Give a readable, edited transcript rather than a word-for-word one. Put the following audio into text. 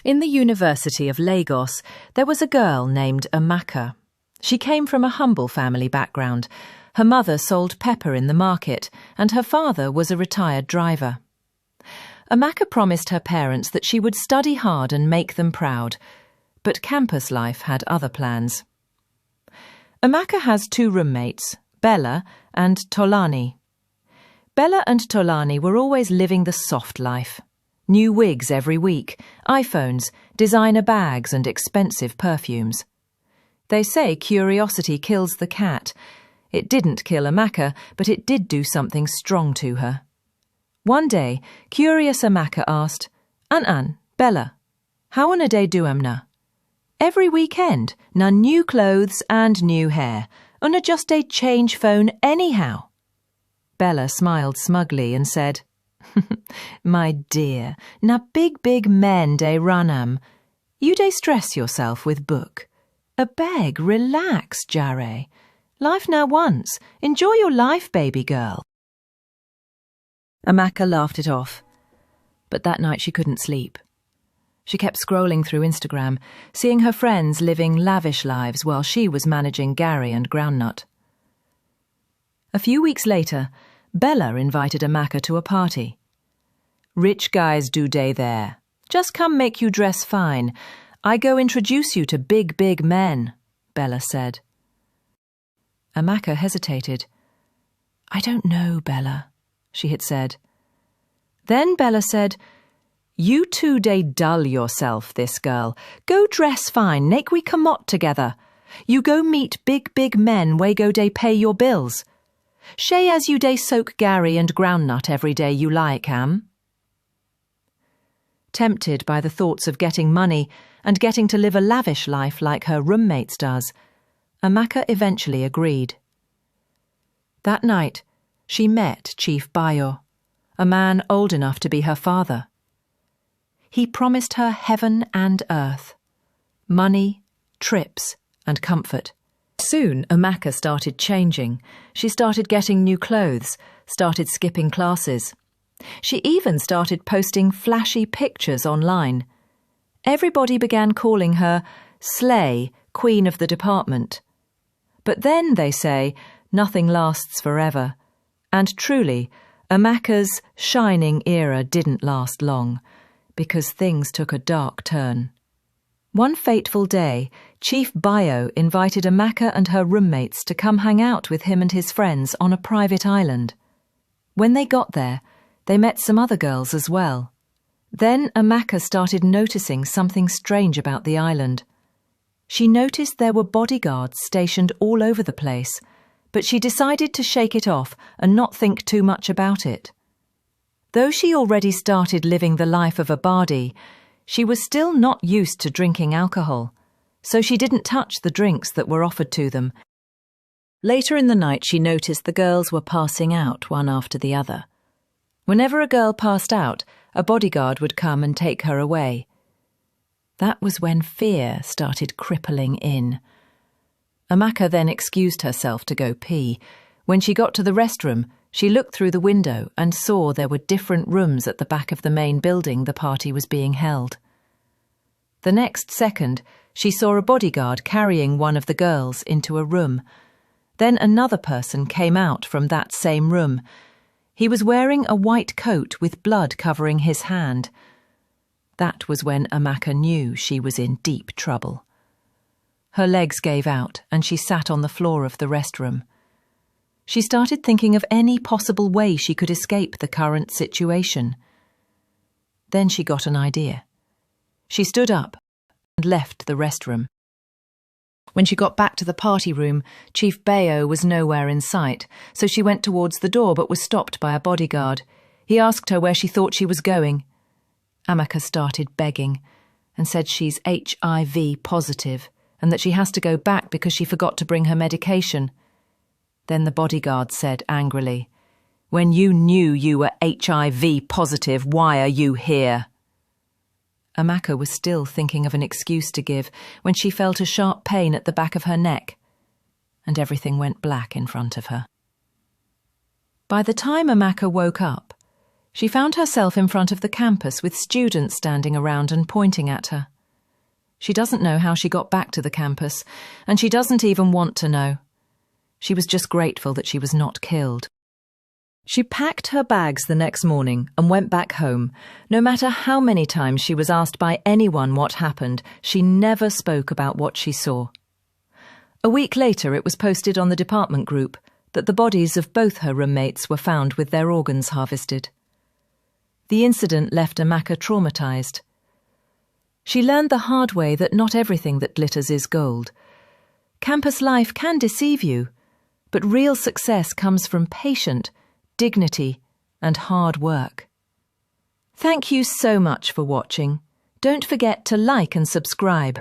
In the University of Lagos, there was a girl named Amaka. She came from a humble family background. Her mother sold pepper in the market, and her father was a retired driver. Amaka promised her parents that she would study hard and make them proud, but campus life had other plans. Amaka has two roommates, Bella and Tolani. Bella and Tolani were always living the soft life. New wigs every week, iPhones, designer bags and expensive perfumes. They say curiosity kills the cat. It didn't kill Amaka, but it did do something strong to her. One day, curious Amaka asked, "An, Bella, how on a day do na? Every weekend, na new clothes and new hair, una just a change phone anyhow." Bella smiled smugly and said, "My dear, na big men dey run You dey stress yourself with book. A beg, relax, Jare. Life now once. Enjoy your life, baby girl." Amaka laughed it off, but that night she couldn't sleep. She kept scrolling through Instagram, seeing her friends living lavish lives while she was managing Gary and Groundnut. A few weeks later, Bella invited Amaka to a party. "Rich guys do day there. Just come make you dress fine. I go introduce you to big men," Bella said. Amaka hesitated. "I don't know, Bella," she had said. Then Bella said, "You two day dull yourself, this girl. Go dress fine, make we come out together. You go meet big men way go day pay your bills. Shay as you day soak Gary and Groundnut every day you like, Tempted by the thoughts of getting money and getting to live a lavish life like her roommates does, Amaka eventually agreed. That night, she met Chief Bayo, a man old enough to be her father. He promised her heaven and earth, money, trips, and comfort. Soon, Amaka started changing. She started getting new clothes, started skipping classes. She even started posting flashy pictures online. Everybody began calling her Slay, Queen of the Department. But then, they say, nothing lasts forever. And truly, Amaka's shining era didn't last long, because things took a dark turn. One fateful day, Chief Bayo invited Amaka and her roommates to come hang out with him and his friends on a private island. When they got there, they met some other girls as well. Then Amaka started noticing something strange about the island. She noticed there were bodyguards stationed all over the place, but she decided to shake it off and not think too much about it. Though she already started living the life of a bardie, she was still not used to drinking alcohol, so she didn't touch the drinks that were offered to them. Later in the night, she noticed the girls were passing out one after the other. Whenever a girl passed out, a bodyguard would come and take her away. That was when fear started crippling in. Amaka then excused herself to go pee. When she got to the restroom, she looked through the window and saw there were different rooms at the back of the main building the party was being held. The next second, she saw a bodyguard carrying one of the girls into a room. Then another person came out from that same room. He was wearing a white coat with blood covering his hand. That was when Amaka knew she was in deep trouble. Her legs gave out and she sat on the floor of the restroom. She started thinking of any possible way she could escape the current situation. Then she got an idea. She stood up and left the restroom. When she got back to the party room, Chief Bayo was nowhere in sight, so she went towards the door but was stopped by a bodyguard. He asked her where she thought she was going. Amaka started begging and said she's HIV positive and that she has to go back because she forgot to bring her medication. Then the bodyguard said angrily, "When you knew you were HIV positive, why are you here?" Amaka was still thinking of an excuse to give when she felt a sharp pain at the back of her neck, and everything went black in front of her. By the time Amaka woke up, She found herself in front of the campus with students standing around and pointing at her. She doesn't know how she got back to the campus, and she doesn't even want to know. She was just grateful that she was not killed. She packed her bags the next morning and went back home. No matter how many times she was asked by anyone what happened, she never spoke about what she saw. A week later, it was posted on the department group that the bodies of both her roommates were found with their organs harvested. The incident left Amaka traumatized. She learned the hard way that not everything that glitters is gold. Campus life can deceive you, but real success comes from patience, dignity, and hard work. Thank you so much for watching. Don't forget to like and subscribe.